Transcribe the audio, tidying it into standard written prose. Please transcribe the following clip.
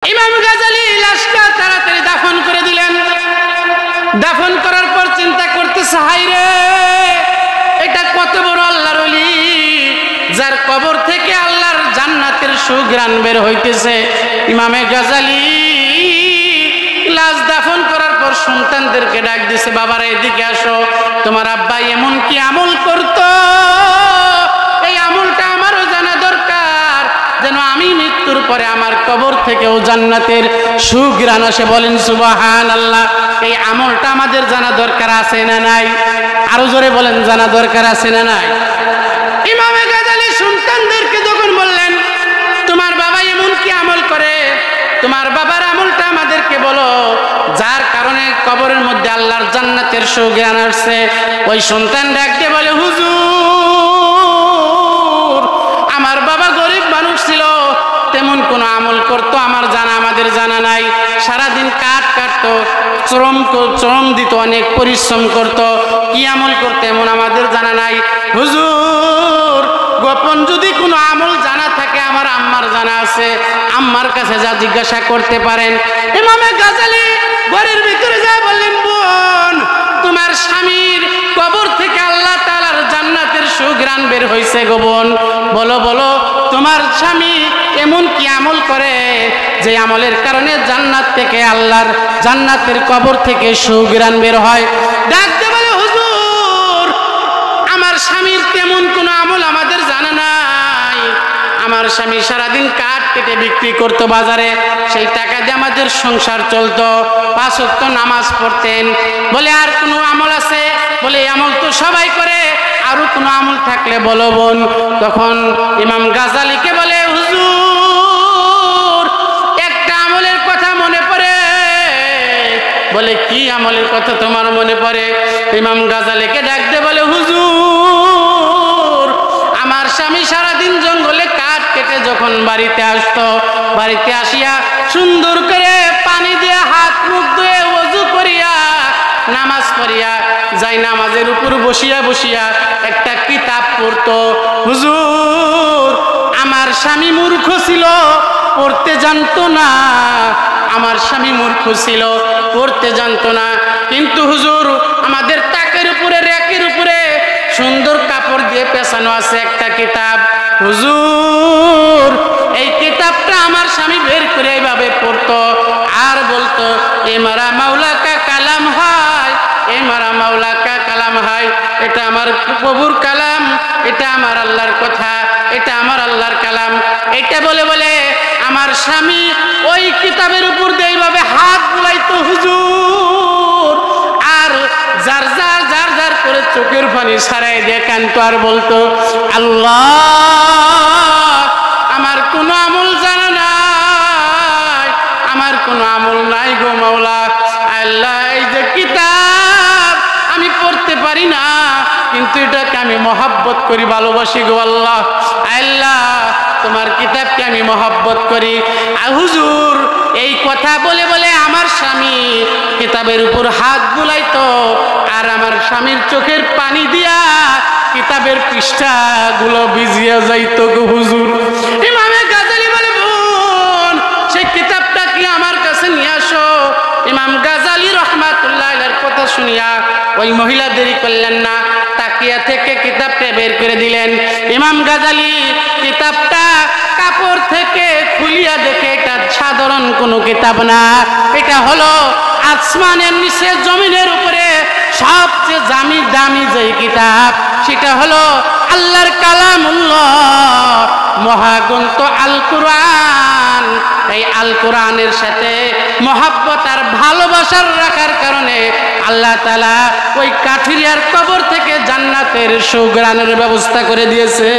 ইমাম গাজালি লাশটা তাড়াতাড়ি দাফন করে দিলেন। দাফন করার পর চিন্তা করতেছে, হায় রে, এটা কত বড় আল্লাহর ওলি, যার কবর থেকে আল্লাহর জান্নাতের সুঘ্রাণ বের হইতেছে। ইমামে গাজালি লাশ দাফন করার পর সন্তানদেরকে ডাক দিছে, বাবারা এদিকে আসো, তোমার আব্বা এমন কি আমল করতো, এই আমলটা আমারও জানা দরকার, যেন আমি মৃত্যুর পরে আমার কবর থেকেও জান্নাতের সুঘ্রাণ আসে। বলেন সুবহানাল্লাহ। এই আমলটা আমাদের জানা দরকার আছে না নাই? আরো জোরে বলেন, জানা দরকার আছে না নাই? ইমামে গাজালি সন্তানদেরকে যখন বললেন, তোমার বাবা এমন কি আমল করে, তোমার বাবার আমলটা আমাদেরকে বলো, যার কারণে কবরের মধ্যে আল্লাহর জান্নাতের সুঘ্রাণ আসছে। ওই সন্তান ডাক দিয়ে বলে, হুজুর, আমার বাবা গরিব মানুষ ছিল, তেমন কোনো আমল করতো আমার জানা, আমাদের জানা নাই। সারাদিন কাঠ কাটতো, শ্রম দিত, অনেক পরিশ্রম করতো, কি আমল করতো এমন আমাদের জানা নাই। হুজুর, গোপন যদি কোনো আমল জানা থাকে আমার আম্মার জানা আছে, আম্মার কাছে যা জিজ্ঞাসা করতে পারেন। ইমামে গাজালি ঘরের ভিতরে যা বললেন, বোন, তোমার স্বামীর কবর থেকে আল্লাহ তাআলার জান্নাতের সুঘ্রাণ বের হইছে গো বোন, বলো বলো, তোমার স্বামী এমন কি আমল করে যে আমলের কারণে জান্নাত থেকে আল্লাহর জান্নাতের কবর থেকে সুঘ্রাণ বের হয়? ডাকতে বলে, হুজুর, আমার স্বামীর তেমন কোনো আমল আমাদের জানা নাই। আমার স্বামী সারাদিন কাঠ কেটে বিক্রি করতো বাজারে, সেই টাকা দিয়ে আমাদের সংসার চলতো, 5 ওয়াক্ত নামাজ পড়তেন। বলে, আর কোনো আমল আছে? বলে, এই আমল তো সবাই করে, আরো কোনো আমল থাকলে বলো বোন। তখন ইমাম গাজালিকে বলে, হুজুর, একটা আমলের কথা মনে পড়ে। বলে, কি আমলের কথা তোমার মনে পড়ে? ইমাম গাজালিকে ডাক দিয়ে বলে, হুজুর, আমার স্বামী সারাদিন জঙ্গলে কাঠ কেটে যখন বাড়িতে আসতো, বাড়িতে আসিয়া সুন্দর করে পানি দিয়ে হাত মুখ ধুয়ে ওযু করিয়া নামাজ পড়িয়া যাই নামাজের উপর বসিয়া বসিয়া একটা কিতাব পড়তো। হুজুর, আমার স্বামী মূর্খ ছিল, পড়তে জানতো না। আমার স্বামী মূর্খ ছিল, পড়তে জানতো না। কিন্তু হুজুর, আমাদের তাকের উপরে, র্যাকের উপরে সুন্দর কাপড় দিয়ে পেছানো আছে একটা কিতাব। হুজুর, এই কিতাবটা আমার স্বামী বের করে এইভাবে পড়তো আর বলতো, এ মারা মাওলা কা কালাম হয়, এ মারা মাওলা কা কালাম হয়, এটা আমার প্রভুর কালাম, এটা আমার আল্লাহর কথা, এটা আমার আল্লাহর কালাম। এটা বলে বলে আমার স্বামী ওই কিতাবের উপর দিয়ে এইভাবে হাত বুলাইতো হুজুর, আর যার যার যার যার করে চোখের পানি সারাই দিয়ে কানতো আর বলতো, আল্লাহ, আমার কোনো আমল জানা নাই, আমার কোনো আমল নাই গো মাওলা। আল্লাহ, এই যে কিতাব আমি পড়তে পারি না, কিন্তু এটাকে আমি মহাব্বত করি, ভালোবাসি গো আল্লাহ। আল্লাহ, তোমার কিতাবকে আমি মহাব্বত করি। হুজুর, এই কথা বলে বলে আমার স্বামী কিতাবের উপর হাত বুলাইতো, আর আমার স্বামীর চোখের পানি দিয়া কিতাবের পৃষ্ঠাগুলো ভিজিয়া যাইতো গো হুজুর। ইমামে গাজালি বলে, বোন, সেই কিতাবটা কি আমার কাছে নিয়ে আসো। ইমাম গাজালি রাহমাতুল্লাহ আলাইহির কথা শুনিয়া ওই মহিলা দেরি করলেন না, তাকিয়া থেকে কিতাবটা বের করে দিলেন। ইমাম গাজালি কিতাবটা কাপড় থেকে খুলিয়া দেখে এটা সাধারণ কোনো কিতাব না, এটা হলো আসমানের নিচে জমিনের উপরে সবচেয়ে দামি যে কিতাব, সেটা হলো আল্লাহর কালামুল্লাহ, মহাগ্রন্থ আল কোরআন। এই আল কোরআনের সাথে মহাব্বত আর ভালোবাসার রাখার কারণে আল্লাহ তাআলা ওই কাঠুরিয়ার কবর থেকে জান্নাতের সুঘ্রাণের ব্যবস্থা করে দিয়েছে।